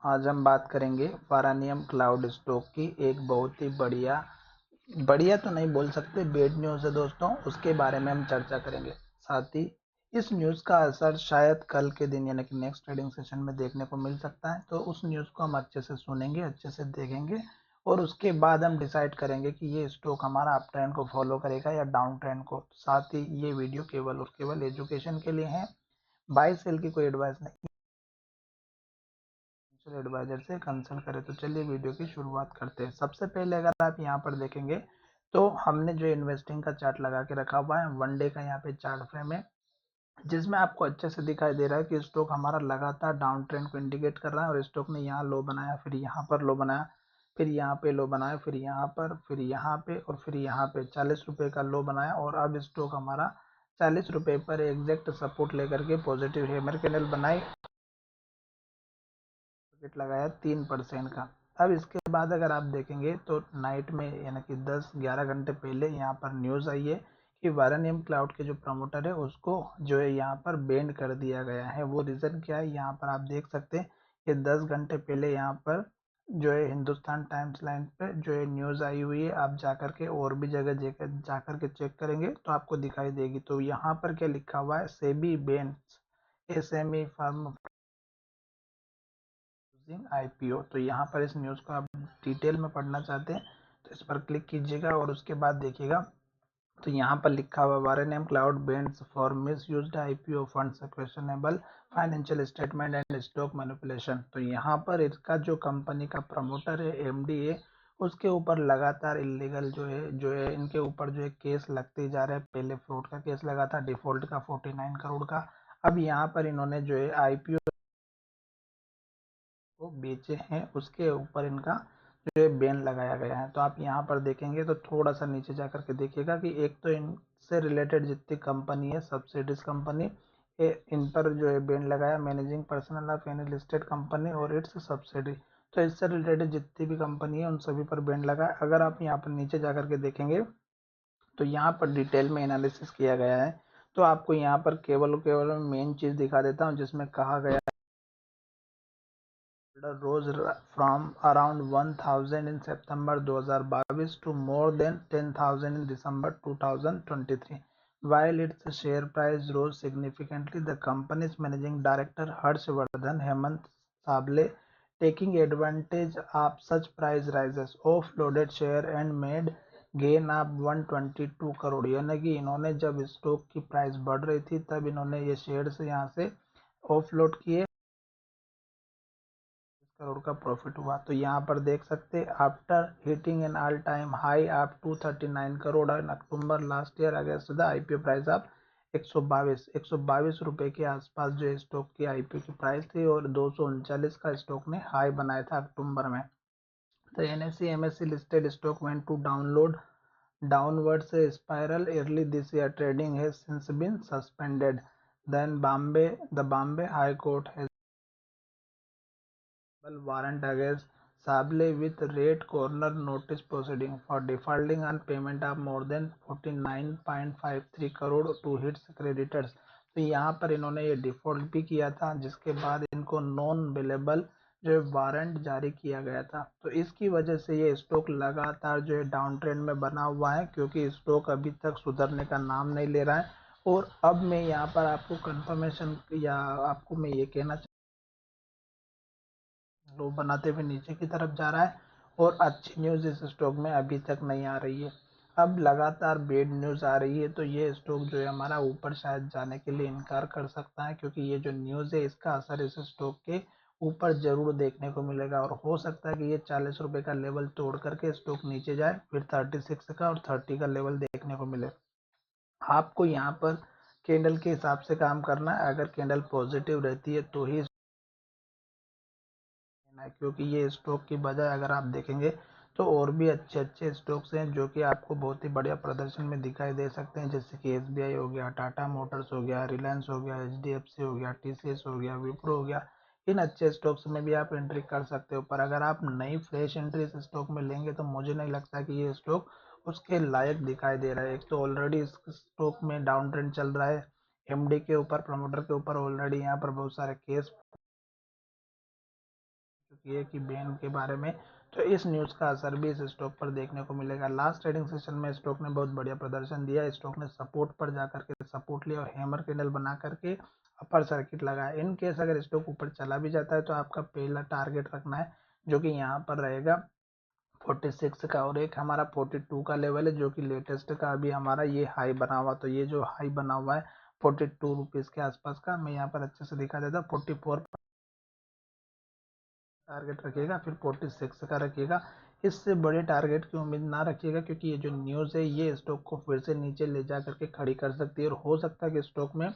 आज हम बात करेंगे वारानियम क्लाउड स्टॉक की। एक बहुत ही बढ़िया बढ़िया तो नहीं बोल सकते, बेड न्यूज़ है दोस्तों, उसके बारे में हम चर्चा करेंगे। साथ ही इस न्यूज़ का असर शायद कल के दिन यानी कि नेक्स्ट ट्रेडिंग सेशन में देखने को मिल सकता है, तो उस न्यूज़ को हम अच्छे से सुनेंगे, अच्छे से देखेंगे और उसके बाद हम डिसाइड करेंगे कि ये स्टॉक हमारा अप ट्रेंड को फॉलो करेगा या डाउन ट्रेंड को। साथ ही ये वीडियो केवल और केवल एजुकेशन के लिए है, बाय सेल की कोई एडवाइस नहीं, एडवाइजर से कंसल्ट करें। तो चलिए वीडियो की शुरुआत करते हैं। सबसे पहले अगर आप यहाँ पर देखेंगे तो हमने जो इन्वेस्टिंग का चार्ट लगा के रखा हुआ है, वन डे का यहाँ पे चार्ट फ्रेम है, जिसमें आपको अच्छे से दिखाई दे रहा है कि स्टॉक हमारा लगातार डाउन ट्रेंड को इंडिकेट कर रहा है और स्टॉक ने यहाँ लो बनाया, फिर यहाँ पर लो बनाया, फिर यहाँ पे लो बनाया, फिर यहाँ पर, फिर यहाँ पे और फिर यहाँ पे 40 रुपए का लो बनाया और अब स्टॉक हमारा 40 रुपए पर एग्जैक्ट सपोर्ट लेकर के पॉजिटिव हैमर कैंडल बनाई, टारगेट लगाया 3% का। अब इसके बाद अगर आप देखेंगे तो नाइट में यानी कि 10-11 घंटे पहले यहाँ पर न्यूज़ आई है कि वारानियम क्लाउड के जो प्रमोटर है उसको जो है यहाँ पर बैंड कर दिया गया है। वो रीज़न क्या है, यहाँ पर आप देख सकते हैं कि 10 घंटे पहले यहाँ पर जो है हिंदुस्तान टाइम्स लाइन पे जो है न्यूज़ आई हुई है। आप जाकर के और भी जगह जाकर के चेक करेंगे तो आपको दिखाई देगी। तो यहाँ पर क्या लिखा हुआ है, SEBI bands SME firm IPO. तो यहाँ पर इस न्यूज़ को आप डिटेल में पढ़ना चाहते हैं तो इस पर क्लिक कीजिएगा और उसके बाद देखिएगा तो यहाँ पर लिखा हुआ Varanium cloud bans for misuse IPO funds questionable financial statement and stock manipulation. तो यहाँ पर इसका जो कंपनी का प्रमोटर है, एमडी है, उसके ऊपर लगातार इलीगल जो है इनके ऊपर जो है केस लगते जा रहे हैं। पहले फ्रॉड का केस लगा था, डिफॉल्ट का 49 करोड़ का। अब यहाँ पर इन्होंने जो है आईपीओ को बेचे हैं, उसके ऊपर इनका जो है बैन लगाया गया है। तो आप यहाँ पर देखेंगे तो थोड़ा सा नीचे जा करके देखिएगा कि एक तो इनसे रिलेटेड जितनी कंपनी है, सब्सिडीज कंपनी, इन पर जो है बैन लगाया, managing personal of any listed company और इट्स सब्सिडी। तो इससे रिलेटेड जितनी भी कंपनी है उन सभी पर बैन लगा। अगर आप यहाँ पर नीचे जा करके देखेंगे तो यहाँ पर डिटेल में एनालिसिस किया गया है। तो आपको यहाँ पर केवल केवल मेन चीज़ दिखा देता हूँ जिसमें कहा गया rose from around 1,000 in September 2022 to more than 10,000 in December 2023. While its share price rose significantly, the company's managing director Harshvardhan Hemant Sable, taking advantage of such price rises, offloaded share and made gain of 122 crore. यानी कि इन्होंने जब stock की price बढ़ रही थी तब इन्होंने ये शेयर्स यहाँ से ऑफलोड किए, करोड़ का प्रॉफिट हुआ। तो यहाँ पर देख सकते after hitting an all time high of 239 crore in October last year against the IPO price of 122 रुपए के आसपास जो स्टॉक की आईपीओ की प्राइस थी और 239 का स्टॉक ने हाई बनाया था अक्टूबर में। तो NSC MSC listed stock went to downwards spiral early this year. Trading has since been suspended. The Bombay High Court has warrant against Sable with rate corner notice proceeding for defaulting on payment of more than 49.53 crore to its creditors। तो यहाँ पर इन्होंने ये default भी किया था जिसके बाद इनको नॉन अवेलेबल जो है वारंट जारी किया गया था। तो इसकी वजह से ये स्टॉक लगातार जो है डाउन ट्रेंड में बना हुआ है क्योंकि स्टॉक अभी तक सुधरने का नाम नहीं ले रहा है। और अब मैं यहाँ पर आपको कंफर्मेशन या आपको मैं ये कहना लो बनाते हुए नीचे की तरफ जा रहा है और अच्छी न्यूज़ इस स्टॉक में अभी तक नहीं आ रही है। अब लगातार बेड न्यूज़ आ रही है तो ये स्टॉक जो है हमारा ऊपर शायद जाने के लिए इनकार कर सकता है क्योंकि ये जो न्यूज़ है इसका असर इस स्टॉक के ऊपर जरूर देखने को मिलेगा और हो सकता है कि ये 40 रुपए का लेवल तोड़ करके स्टॉक नीचे जाए, फिर 36 का और 30 का लेवल देखने को मिले। आपको यहाँ पर कैंडल के हिसाब से काम करना है। अगर कैंडल पॉजिटिव रहती है तो ही है, क्योंकि ये स्टॉक की बजाय अगर आप देखेंगे तो और भी अच्छे अच्छे स्टॉक्स हैं जो कि आपको बहुत ही बढ़िया प्रदर्शन में दिखाई दे सकते हैं, जैसे कि एसबीआई हो गया, टाटा मोटर्स हो गया, रिलायंस हो गया, एचडीएफसी हो गया, टीसीएस हो गया, विप्रो हो गया। इन अच्छे स्टॉक्स में भी आप एंट्री कर सकते हो, पर अगर आप नई फ्रेश एंट्री इस स्टॉक में लेंगे तो मुझे नहीं लगता कि ये स्टॉक उसके लायक दिखाई दे रहा है। एक तो ऑलरेडी इस स्टॉक में डाउन ट्रेंड चल रहा है, एमडी के ऊपर, प्रमोटर के ऊपर ऑलरेडी यहाँ पर बहुत सारे केस सकती है कि बैन के बारे में। तो इस न्यूज़ का असर भी इस स्टॉक पर देखने को मिलेगा। लास्ट ट्रेडिंग सेशन में स्टॉक ने बहुत बढ़िया प्रदर्शन दिया। स्टॉक ने सपोर्ट पर जाकर के सपोर्ट लिया और हैमर कैंडल बना करके अपर सर्किट लगाया। इन केस अगर स्टॉक ऊपर चला भी जाता है तो आपका पहला टारगेट रखना है जो कि यहाँ पर रहेगा 46 का, और एक हमारा 42 का लेवल है जो कि लेटेस्ट का अभी हमारा ये हाई बना हुआ। तो ये जो हाई बना हुआ है 42 रुपीज़ के आसपास का, मैं यहाँ पर अच्छे से दिखा देता हूँ। 44 टारगेट रखिएगा, फिर 46 का रखिएगा। इससे बड़े टारगेट की उम्मीद ना रखिएगा क्योंकि ये जो न्यूज़ है ये स्टॉक को फिर से नीचे ले जा करके खड़ी कर सकती है और हो सकता है कि स्टॉक में